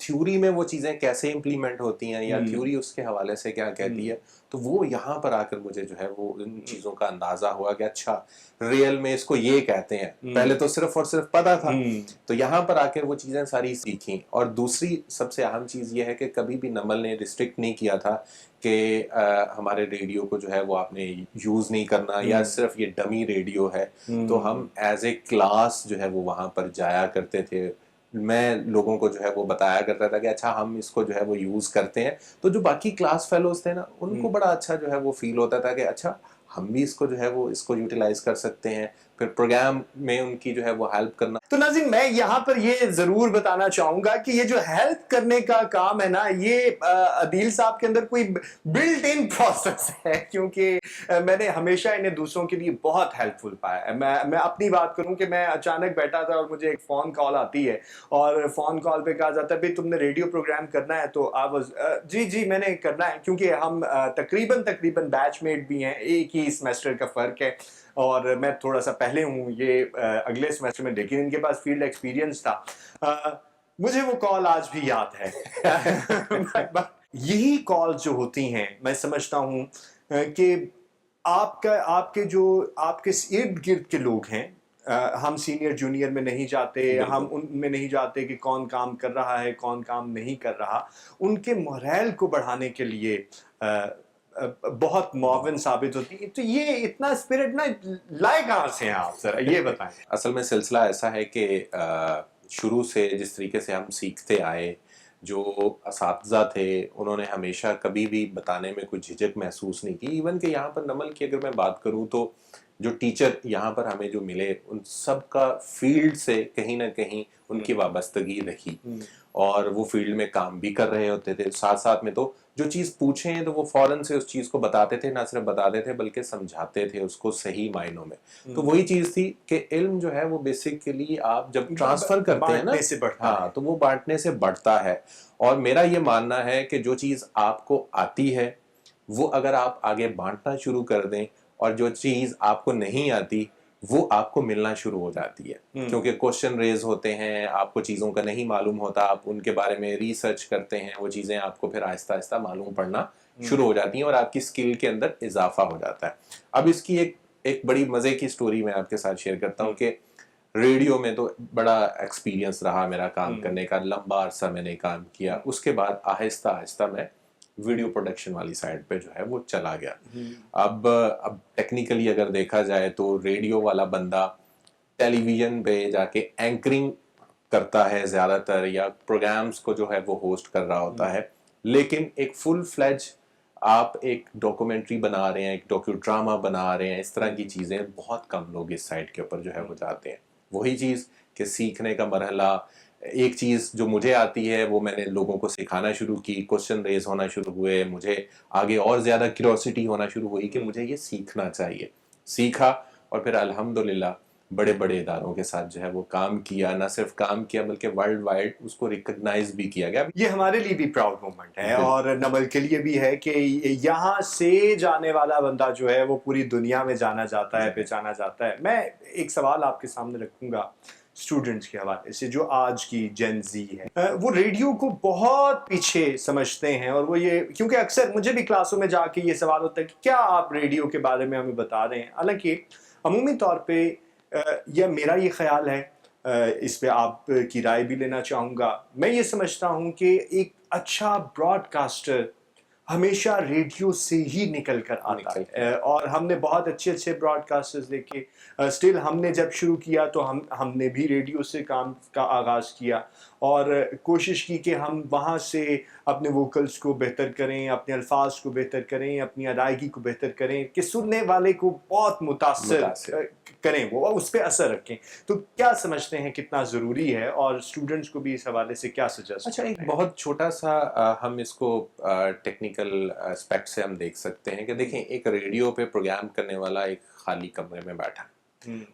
Theory میں وہ چیزیں کیسے امپلیمنٹ ہوتی ہیں یا تھیوری اس کے حوالے سے کیا کہتی ہے. تو وہ یہاں پر آ کر مجھے جو ہے وہ ان چیزوں کا اندازہ ہوا کہ اچھا ریئل میں اس کو یہ کہتے ہیں. پہلے تو صرف اور صرف پتا تھا. تو یہاں پر آ کر وہ چیزیں ساری سیکھیں. اور دوسری سب سے اہم چیز یہ ہے کہ کبھی بھی نمل نے ریسٹرکٹ نہیں کیا تھا کہ ہمارے ریڈیو کو جو ہے وہ آپ نے یوز نہیں کرنا یا صرف یہ ڈمی ریڈیو ہے. تو ہم ایز اے کلاس جو ہے وہ وہاں پر جایا کرتے تھے. میں لوگوں کو جو ہے وہ بتایا کرتا تھا کہ اچھا ہم اس کو جو ہے وہ یوز کرتے ہیں. تو جو باقی کلاس فیلوز تھے نا ان کو بڑا اچھا جو ہے وہ فیل ہوتا تھا کہ اچھا ہم بھی اس کو جو ہے وہ اس کو یوٹیلائز کر سکتے ہیں. پھر پروگرام میں ان کی جو ہے وہ ہیلپ کرنا. تو ناظرین میں یہاں پر یہ ضرور بتانا چاہوں گا کہ یہ جو ہیلپ کرنے کا کام ہے نا یہ عدیل صاحب کے اندر کوئی بلٹ ان پروسیس ہے, کیونکہ میں نے ہمیشہ انہیں دوسروں کے لیے بہت ہیلپ فل پایا ہے. میں اپنی بات کروں کہ میں اچانک بیٹھا تھا اور مجھے ایک فون کال آتی ہے اور فون کال پہ کہا جاتا ہے بھائی تم نے ریڈیو پروگرام کرنا ہے. تو جی میں نے کرنا ہے, کیونکہ ہم تقریباً بیچ میٹ بھی ہیں, ایک ہی سیمسٹر کا فرق ہے اور میں تھوڑا سا پہلے ہوں, یہ اگلے سیمسٹر میں, لیکن ان کے پاس فیلڈ ایکسپیرینس تھا. مجھے وہ کال آج بھی یاد ہے. یہی کال جو ہوتی ہیں میں سمجھتا ہوں کہ آپ کے ارد گرد کے لوگ ہیں, ہم سینئر جونیئر میں نہیں جاتے, ہم ان میں نہیں جاتے کہ کون کام کر رہا ہے کون کام نہیں کر رہا. ان کے موریل کو بڑھانے کے لیے بہت معاون ثابت ہوتی ہے. تو یہ اتنا اسپرٹ نا لائے کہاں سے ہیں آپ, ذرا یہ بتائیں. اصل میں سلسلہ ایسا ہے کہ شروع سے جس طریقے سے ہم سیکھتے آئے, جو اساتذہ تھے انہوں نے ہمیشہ کبھی بھی بتانے میں کوئی جھجک محسوس نہیں کی. ایون کہ یہاں پر نمل کی اگر میں بات کروں تو جو ٹیچر یہاں پر ہمیں جو ملے ان سب کا فیلڈ سے کہیں نہ کہیں ان کی وابستگی رہی اور وہ فیلڈ میں کام بھی کر رہے ہوتے تھے. ساتھ ساتھ میں تو جو چیز پوچھیں تو وہ فوراً سے اس چیز کو بتاتے تھے, نہ صرف بتاتے تھے بلکہ سمجھاتے تھے اس کو صحیح معنوں میں. تو وہی چیز تھی کہ علم جو ہے وہ بیسیکلی آپ جب ٹرانسفر کرتے ہیں نا, ہاں تو وہ بانٹنے سے بڑھتا ہے. اور میرا یہ ماننا ہے کہ جو چیز آپ کو آتی ہے وہ اگر آپ آگے بانٹنا شروع کر دیں, اور جو چیز آپ کو نہیں آتی وہ آپ کو ملنا شروع ہو جاتی ہے, کیونکہ کوشچن ریز ہوتے ہیں, آپ کو چیزوں کا نہیں معلوم ہوتا, آپ ان کے بارے میں ریسرچ کرتے ہیں, وہ چیزیں آپ کو پھر آہستہ آہستہ معلوم پڑنا شروع ہو جاتی ہیں اور آپ کی سکل کے اندر اضافہ ہو جاتا ہے. اب اس کی ایک بڑی مزے کی سٹوری میں آپ کے ساتھ شیئر کرتا ہوں کہ ریڈیو میں تو بڑا ایکسپیرینس رہا میرا کام کرنے کا, لمبا عرصہ میں نے کام کیا. اس کے بعد آہستہ آہستہ میں ویڈیو پروڈکشن والی سائڈ پہ جو ہے وہ چلا گیا. اب ٹیکنیکلی اگر دیکھا جائے تو ریڈیو والا بندہ ٹیلی ویژن پہ جا کے اینکرنگ کرتا ہے زیادہ تر, یا پروگرامز کو جو ہے وہ ہوسٹ کر رہا ہوتا ہے. لیکن ایک فل فلیج آپ ایک ڈاکومنٹری بنا رہے ہیں, ایک ڈاکیو ڈراما بنا رہے ہیں, اس طرح کی چیزیں بہت کم لوگ اس سائٹ کے اوپر جو ہے وہ جاتے ہیں. وہی چیز کہ سیکھنے کا مرحلہ, ایک چیز جو مجھے آتی ہے وہ میں نے لوگوں کو سکھانا شروع کی, کوشچن ریز ہونا شروع ہوئے, مجھے آگے اور زیادہ کیوریوسٹی ہونا شروع ہوئی کہ مجھے یہ سیکھنا چاہیے. سیکھا اور پھر الحمدللہ بڑے بڑے اداروں کے ساتھ جو ہے وہ کام کیا, نہ صرف کام کیا بلکہ ورلڈ وائڈ اس کو ریکگنائز بھی کیا گیا. یہ ہمارے لیے بھی پراؤڈ مومنٹ ہے اور نمل کے لیے بھی ہے کہ یہاں سے جانے والا بندہ جو ہے وہ پوری دنیا میں جانا جاتا ہے, پہچانا جاتا ہے. میں ایک سوال آپ کے سامنے رکھوں گا اسٹوڈنٹس کے حوالے سے, جو آج کی جین زی ہے, وہ ریڈیو کو بہت پیچھے سمجھتے ہیں. اور وہ یہ, کیونکہ اکثر مجھے بھی کلاسوں میں جا کے یہ سوال ہوتا ہے کہ کیا آپ ریڈیو کے بارے میں ہمیں بتا رہے ہیں. حالانکہ عمومی طور پہ یہ میرا یہ خیال ہے, اس پہ آپ کی رائے بھی لینا چاہوں گا. میں یہ سمجھتا ہوں کہ ایک اچھا براڈ کاسٹر ہمیشہ ریڈیو سے ہی نکل کر آتا ہے, اور ہم نے بہت اچھے براڈ کاسٹرز دیکھے. اسٹل ہم نے جب شروع کیا تو ہم نے بھی ریڈیو سے کام کا آغاز کیا اور کوشش کی کہ ہم وہاں سے اپنے ووکلز کو بہتر کریں, اپنے الفاظ کو بہتر کریں, اپنی ادائیگی کو بہتر کریں, کہ سننے والے کو بہت متاثر کریں, وہ اس پہ اثر رکھیں. تو کیا سمجھتے ہیں کتنا ضروری ہے, اور اسٹوڈنٹس کو بھی اس حوالے سے کیا سجیسٹ؟ اچھا, ایک بہت چھوٹا سا ہم اس کو ٹیکنیکل اسپیکٹ سے ہم دیکھ سکتے ہیں کہ دیکھیں ایک ریڈیو پہ پروگرام کرنے والا ایک خالی کمرے میں بیٹھا,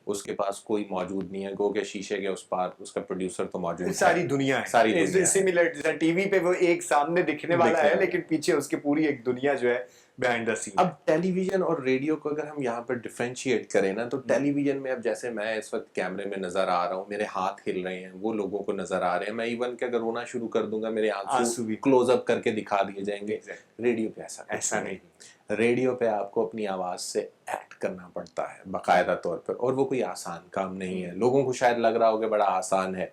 اس کے پاس کوئی موجود نہیں ہے, گو کہ شیشے کے اس پار اس کا پروڈیوسر تو موجود ہے, ساری دنیا ہے, ساری دنیا سملر ٹی وی پہ وہ ایک سامنے دکھنے والا ہے لیکن پیچھے اس کے پوری ایک دنیا جو ہے behind the scene. اب ٹیلی ویژن اور ریڈیو کو اگر ہم یہاں پر ڈیفرینشیٹ کریں نا تو ٹیلی ویژن میں اب جیسے میں اس وقت کیمرے میں نظر آ رہا ہوں, میرے ہاتھ ہل رہے ہیں, وہ لوگوں کو نظر آ رہے ہیں, میں ایون کہ اگر رونا شروع کر دوں گا میرے آنسو بھی کلوز اپ کر کے دکھا دیے جائیں گے. ریڈیو پہ ایسا نہیں. ریڈیو پہ آپ کو اپنی آواز سے ایکٹ کرنا پڑتا ہے باقاعدہ طور پر, اور وہ کوئی آسان کام نہیں ہے. لوگوں کو شاید لگ رہا ہو کہ بڑا آسان ہے,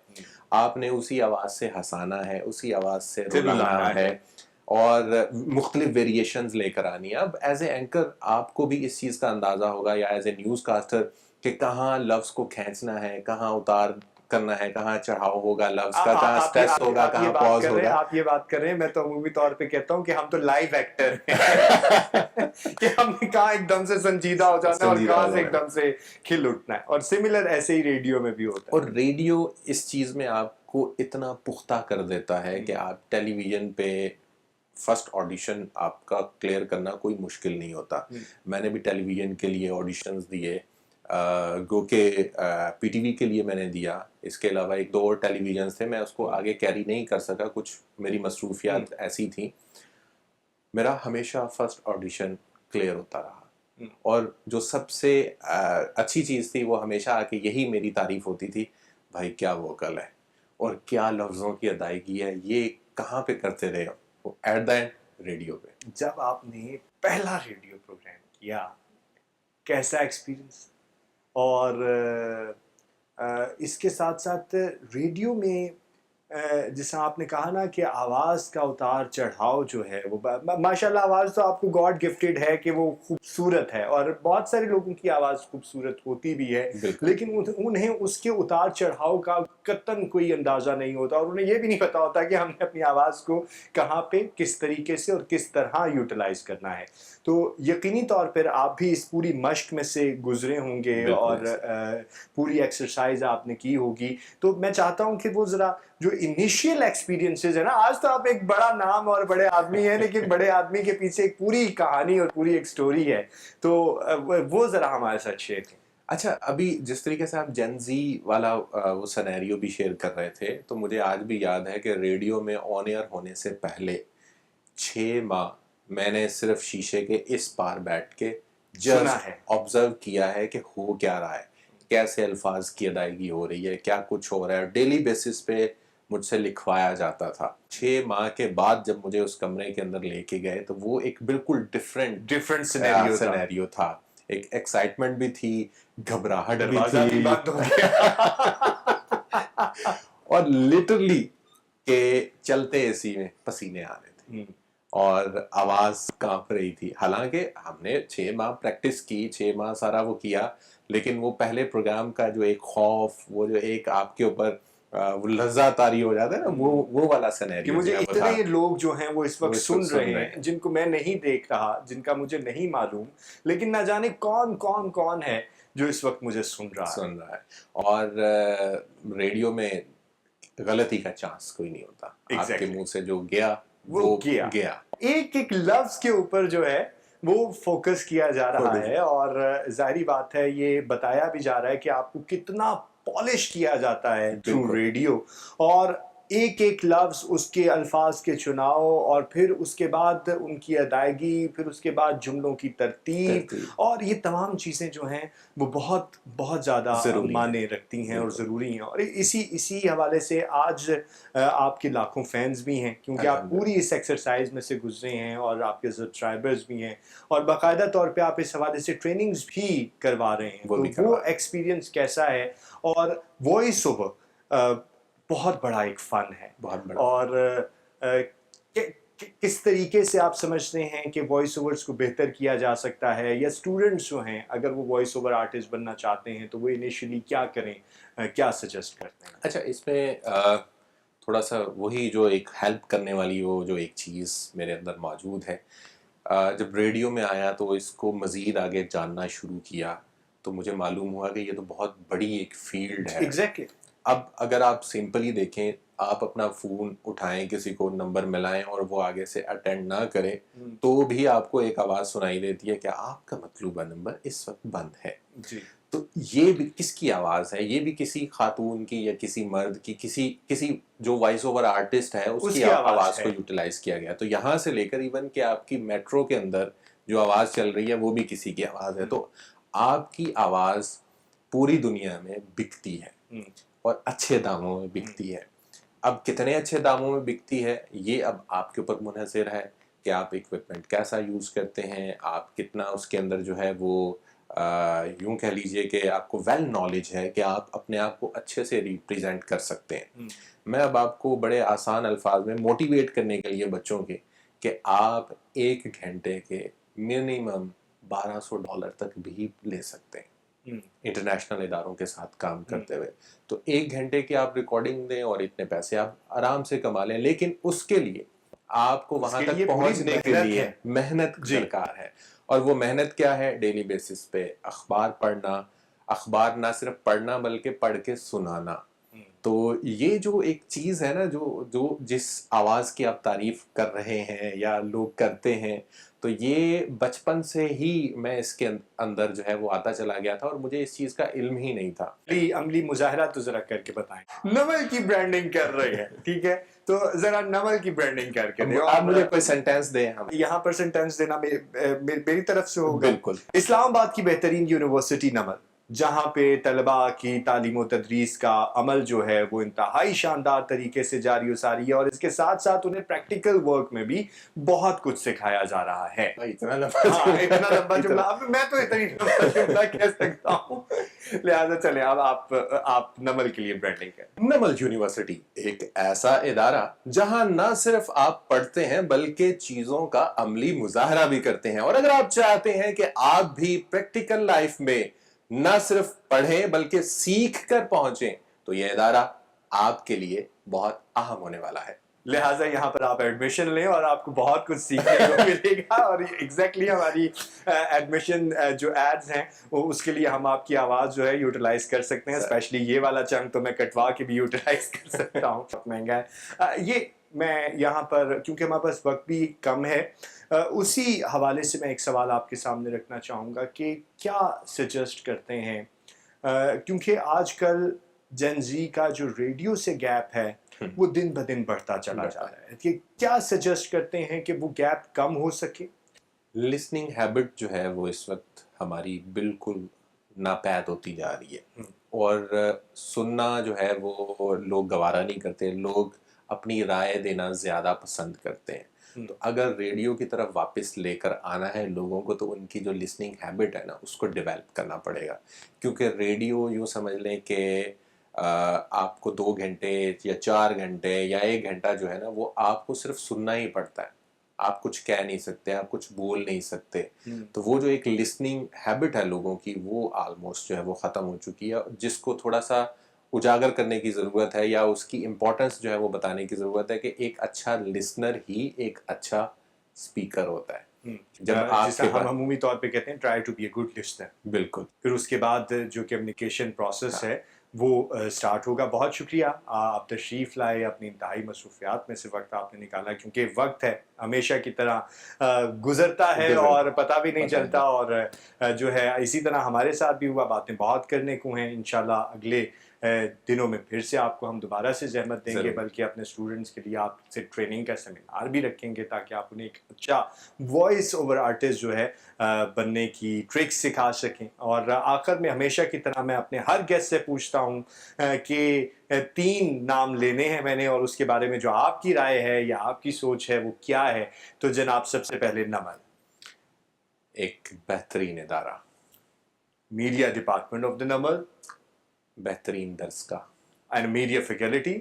آپ نے اسی آواز سے ہنسانا ہے, اسی آواز سے رلانا ہے اور مختلف ویریشنز لے کر آنی ہے. اب ایز اے اینکر آپ کو بھی اس چیز کا اندازہ ہوگا, یا ایز اے نیوز کاسٹر, کہ کہاں لفظ کو کھینچنا ہے, کہاں اتار کرنا ہے, کہاں چڑھاؤ ہوگا لفظ کا, کہاں سٹریس ہوگا, کہاں پاز ہوگا. آپ یہ بات کر رہے ہیں, میں تو عمومی طور پہ کہتا ہوں کہ ہم تو لائیو ایکٹر ہیں کہ ہم نے کہاں ایک دم سے سنجیدہ ہو جانا ہے اور کہاں سے ایک دم سے کھل اٹھنا ہے. اور سملر ایسے ہی ریڈیو میں بھی ہوتا ہے. اور ریڈیو اس چیز میں آپ کو اتنا پختہ کر دیتا ہے کہ آپ ٹیلی ویژن پہ فرسٹ آڈیشن آپ کا کلیئر کرنا کوئی مشکل نہیں ہوتا. میں نے بھی ٹیلی ویژن کے لیے آڈیشنز دیے, گو کہ پی ٹی وی کے لیے میں نے دیا, اس کے علاوہ ایک دو اور ٹیلی ویژنز تھے, میں اس کو آگے کیری نہیں کر سکا, کچھ میری مصروفیات ایسی تھیں. میرا ہمیشہ فرسٹ آڈیشن کلیئر ہوتا رہا, اور جو سب سے اچھی چیز تھی وہ ہمیشہ آ کے یہی میری تعریف ہوتی تھی, بھائی کیا ووکل ہے اور کیا لفظوں کی ادائیگی ہے, یہ کہاں پہ کرتے رہے ہو. ایٹ دا اینڈ ریڈیو پہ. جب آپ نے پہلا ریڈیو پروگرام کیا, کیسا ایکسپیرینس؟ اور اس کے ساتھ ساتھ ریڈیو میں جیسا آپ نے کہا نا کہ آواز کا اتار چڑھاؤ جو ہے وہ ماشاءاللہ آواز تو آپ کو گاڈ گفٹیڈ ہے کہ وہ خوبصورت ہے, اور بہت سارے لوگوں کی آواز خوبصورت ہوتی بھی ہے, لیکن انہیں اس کے اتار چڑھاؤ کا قطعاً کوئی اندازہ نہیں ہوتا, اور انہیں یہ بھی نہیں پتا ہوتا کہ ہم نے اپنی آواز کو کہاں پہ کس طریقے سے اور کس طرح یوٹیلائز کرنا ہے. تو یقینی طور پر آپ بھی اس پوری مشق میں سے گزرے ہوں گے اور پوری ایکسرسائز آپ نے کی ہوگی. تو میں چاہتا ہوں کہ وہ ذرا جو انیشیل ایکسپیرینسز ہے نا, آج تو آپ ایک بڑا نام اور بڑے آدمی ہیں, لیکن بڑے آدمی کے پیچھے ایک پوری کہانی اور پوری ایک سٹوری ہے, تو وہ ذرا ہمارے ساتھ شیئر کریں. اچھا, ابھی جس طریقے سے آپ جین زی والا وہ سینیریو بھی شیئر کر رہے تھے, تو مجھے آج بھی یاد ہے کہ ریڈیو میں آن ایئر ہونے سے پہلے 6 ماہ میں نے صرف شیشے کے اس پار بیٹھ کے جسٹ آبزرو کیا ہے کہ ہو کیا رہا ہے, کیسے الفاظ کی ادائیگی ہو رہی ہے, کیا کچھ ہو رہا ہے. ڈیلی بیسس پہ مجھ سے لکھوایا جاتا تھا. 6 ماہ کے بعد جب مجھے اس کمرے کے اندر لے کے گئے تو وہ ایک بالکل ڈفرینٹ سینیریو تھا. ایک ایکسائٹمنٹ بھی تھی, گھبراہٹ بھی تھی, اور لٹرلی کہ چلتے اے سی میں پسینے آ رہے تھے اور آواز کانپ رہی تھی. حالانکہ ہم نے 6 ماہ پریکٹس کی, 6 ماہ سارا وہ کیا, لیکن وہ پہلے پروگرام کا جو ایک خوف, وہ جو ایک آپ کے اوپر وہ لذا طاری ہو جاتا ہے نا, وہ والا سینیریو. مجھے اتنے لوگ جو ہیں وہ اس وقت سن رہے ہیں جن کو میں نہیں دیکھ رہا, جن کا مجھے نہیں معلوم, لیکن نہ جانے کون ہے جو اس وقت مجھے سن رہا ہے. اور ریڈیو میں غلطی کا چانس کوئی نہیں ہوتا. آپ کے منہ سے جو گیا وہ گیا. ایک لفظ کے اوپر جو ہے وہ فوکس کیا جا رہا ہے, اور ظاہری بات ہے یہ بتایا بھی جا رہا ہے کہ آپ کو کتنا پالش کیا جاتا ہے تھرو ریڈیو, اور ایک لفظ, اس کے الفاظ کے چناؤ, اور پھر اس کے بعد ان کی ادائیگی, پھر اس کے بعد جملوں کی ترتیب, اور یہ تمام چیزیں جو ہیں وہ بہت زیادہ معنی رکھتی ہیں اور ضروری ہیں. اور اسی حوالے سے آج آپ کے لاکھوں فینز بھی ہیں, کیونکہ آپ پوری اس ایکسرسائز میں سے گزرے ہیں, اور آپ کے سبسکرائبرز بھی ہیں, اور باقاعدہ طور پہ آپ اس حوالے سے ٹریننگز بھی کروا رہے ہیں. تو وہ ایکسپیرینس کیسا ہے؟ اور وائس اوور بہت بڑا ایک فن ہے, اور کس طریقے سے آپ سمجھتے ہیں کہ وائس اوورز کو بہتر کیا جا سکتا ہے, یا اسٹوڈنٹس جو ہیں اگر وہ وائس اوور آرٹسٹ بننا چاہتے ہیں تو وہ انیشلی کیا کریں, کیا سجیسٹ کرتے ہیں؟ اچھا, اس میں تھوڑا سا وہی جو ایک ہیلپ کرنے والی وہ جو ایک چیز میرے اندر موجود ہے. جب ریڈیو میں آیا تو اس کو مزید آگے جاننا شروع کیا تو مجھے معلوم ہوا کہ یہ تو بہت بڑی ایک فیلڈ ہے. ایگزیکٹلی. اب اگر آپ سمپلی دیکھیں, آپ اپنا فون اٹھائیں, کسی کو نمبر ملائیں اور وہ آگے سے اٹینڈ نہ کرے تو بھی آپ کو ایک آواز سنائی دیتی ہے کہ آپ کا مطلوبہ نمبر اس وقت بند ہے. جی. تو یہ بھی کس کی آواز ہے؟ یہ بھی کسی خاتون کی یا کسی مرد کی, کسی جو وائس اوور آرٹسٹ ہے اس کی آواز کو یوٹیلائز کیا گیا. تو یہاں سے لے کر ایون کہ آپ کی میٹرو کے اندر جو آواز چل رہی ہے وہ بھی کسی کی آواز ہے. تو آپ کی آواز پوری دنیا میں بکتی ہے اور اچھے داموں میں بکتی ہے. اب کتنے اچھے داموں میں بکتی ہے یہ اب آپ کے اوپر منحصر ہے کہ آپ اکوپمنٹ کیسا یوز کرتے ہیں, آپ کتنا اس کے اندر جو ہے وہ یوں کہہ لیجئے کہ آپ کو ویل نالج ہے کہ آپ اپنے آپ کو اچھے سے ریپریزنٹ کر سکتے ہیں. میں اب آپ کو بڑے آسان الفاظ میں موٹیویٹ کرنے کے لیے بچوں کے کہ آپ 1 گھنٹے کے منیمم $1200 تک بھی لے سکتے ہیں انٹرنیشنل اداروں کے ساتھ کام کرتے ہوئے. تو 1 گھنٹے کی آپ ریکارڈنگ دیں اور اتنے پیسے آپ آرام سے کما لیں, لیکن اس کے لیے آپ کو وہاں تک پہنچنے کے لیے محنت درکار ہے. اور وہ محنت کیا ہے؟ ڈیلی بیسس پہ اخبار پڑھنا, اخبار نہ صرف پڑھنا بلکہ پڑھ کے سنانا. تو یہ جو ایک چیز ہے نا جو جس آواز کی آپ تعریف کر رہے ہیں یا لوگ کرتے ہیں, تو یہ بچپن سے ہی میں اس کے اندر جو ہے وہ آتا چلا گیا تھا اور مجھے اس چیز کا علم ہی نہیں تھا. عملی مظاہرہ تو ذرا کر کے بتائیں. نمل کی برانڈنگ کر رہے ہیں, ٹھیک ہے, تو ذرا نمل کی برانڈنگ کر کے دیں. آپ مجھے کوئی سینٹینس دیں. ہم یہاں پر سینٹینس دینا میری طرف سے ہوگا. بالکل. اسلام آباد کی بہترین یونیورسٹی نمل, جہاں پہ طلباء کی تعلیم و تدریس کا عمل جو ہے وہ انتہائی شاندار طریقے سے جاری و ساری ہے, اور اس کے ساتھ ساتھ انہیں پریکٹیکل ورک میں بھی بہت کچھ سکھایا جا رہا ہے. اتنا لمبا جملہ, اب میں تو اتنی لمبا جملہ کہہ سکتا ہوں, لہٰذا چلیں اب آپ نمل کے لیے برانڈنگ کریں. نمل یونیورسٹی ایک ایسا ادارہ جہاں نہ صرف آپ پڑھتے ہیں بلکہ چیزوں کا عملی مظاہرہ بھی کرتے ہیں. اور اگر آپ چاہتے ہیں کہ آپ بھی پریکٹیکل لائف میں نہ صرف پڑھیں بلکہ سیکھ کر پہنچیں, تو یہ ادارہ آپ کے لیے بہت اہم ہونے والا ہے. لہٰذا یہاں پر آپ ایڈمیشن لیں اور آپ کو بہت کچھ سیکھنے کو ملے گا. اور ایگزیکٹلی ہماری ایڈمیشن جو ایڈز ہیں اس کے لیے ہم آپ کی آواز جو ہے یوٹیلائز کر سکتے ہیں. اسپیشلی یہ والا چنک تو میں کٹوا کے بھی یوٹیلائز کر سکتا ہوں. مہنگا ہے یہ. میں یہاں پر کیونکہ ہمارے پاس وقت بھی کم ہے, اسی حوالے سے میں ایک سوال آپ کے سامنے رکھنا چاہوں گا کہ کیا سجیسٹ کرتے ہیں, کیونکہ آج کل جن زی کا جو ریڈیو سے گیپ ہے وہ دن بدن بڑھتا چلا جا رہا ہے, کہ کیا سجیسٹ کرتے ہیں کہ وہ گیپ کم ہو سکے؟ لسننگ ہیبٹ جو ہے وہ اس وقت ہماری بالکل ناپید ہوتی جا رہی ہے, اور سننا جو ہے وہ لوگ گوارا نہیں کرتے, لوگ اپنی رائے دینا زیادہ پسند کرتے ہیں. تو اگر ریڈیو کی طرف واپس لے کر آنا ہے لوگوں کو, تو ان کی جو لسننگ ہیبٹ ہے نا اس کو ڈیولپ کرنا پڑے گا. کیونکہ ریڈیو یوں سمجھ لیں کہ آپ کو 2 گھنٹے یا 4 گھنٹے یا 1 گھنٹہ جو ہے نا وہ آپ کو صرف سننا ہی پڑتا ہے. آپ کچھ کہہ نہیں سکتے, آپ کچھ بول نہیں سکتے. تو وہ جو ایک لسننگ ہیبٹ ہے لوگوں کی وہ آلموسٹ جو ہے وہ ختم ہو چکی ہے, جس کو تھوڑا سا اجاگر کرنے کی ضرورت ہے, یا اس کی امپورٹنس جو ہے وہ بتانے کی ضرورت ہے کہ ایک اچھا لسنر ہی ایک اچھا اسپیکر ہوتا ہے. جب جسے ہم عمومی طور پہ کہتے ہیں try to be a good listener. بالکل. پھر اس کے بعد جو کمیونیکیشن پروسیس ہے وہ سٹارٹ ہوگا. بہت شکریہ آپ تشریف لائے, اپنی انتہائی مصروفیات میں سے وقت آپ نے نکالا, کیونکہ وقت ہے ہمیشہ کی طرح گزرتا ہے اور پتہ بھی نہیں چلتا, اور جو ہے اسی طرح ہمارے ساتھ بھی ہوا. باتیں بہت کرنے کو ہیں, انشاءاللہ اگلے دنوں میں پھر سے آپ کو ہم دوبارہ سے زحمت دیں گے, بلکہ اپنے اسٹوڈنٹس کے لیے آپ سے ٹریننگ کا سیمینار بھی رکھیں گے تاکہ آپ انہیں ایک اچھا وائس اوور آرٹسٹ جو ہے بننے کی ٹرکس سکھا سکیں. اور آخر میں ہمیشہ کی طرح میں اپنے ہر گیسٹ سے پوچھتا ہوں کہ 3 نام لینے ہیں میں نے, اور اس کے بارے میں جو آپ کی رائے ہے یا آپ کی سوچ ہے وہ کیا ہے. تو جناب سب سے پہلے نمل. ایک بہترین ادارہ. Media department of the NUML. بہترین درس کا. And media faculty.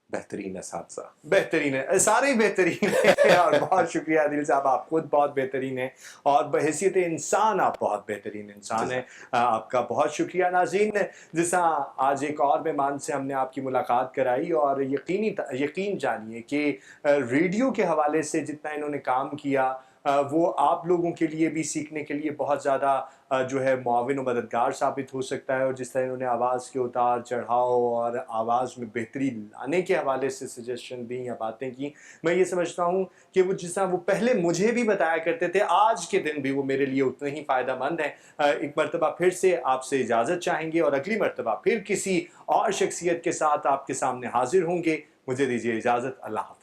بہترین اساتذہ. بہترین ہے, سارے بہترین ہیں. اور بہت شکریہ عادل صاحب, آپ خود بہت بہترین ہیں, اور بحیثیت انسان آپ بہت بہترین انسان ہیں. آپ کا بہت شکریہ. ناظرین, جیسا آج ایک اور مہمان سے ہم نے آپ کی ملاقات کرائی, اور یقین جانیے کہ ریڈیو کے حوالے سے جتنا انہوں نے کام کیا وہ آپ لوگوں کے لیے بھی سیکھنے کے لیے بہت زیادہ جو ہے معاون و مددگار ثابت ہو سکتا ہے. اور جس طرح انہوں نے آواز کے اتار چڑھاؤ اور آواز میں بہتری لانے کے حوالے سے سجیشن دی یا باتیں کی, میں یہ سمجھتا ہوں کہ وہ جس طرح وہ پہلے مجھے بھی بتایا کرتے تھے, آج کے دن بھی وہ میرے لیے اتنے ہی فائدہ مند ہیں. ایک مرتبہ پھر سے آپ سے اجازت چاہیں گے, اور اگلی مرتبہ پھر کسی اور شخصیت کے ساتھ آپ کے سامنے حاضر ہوں گے. مجھے دیجیے اجازت. اللہ حافظ.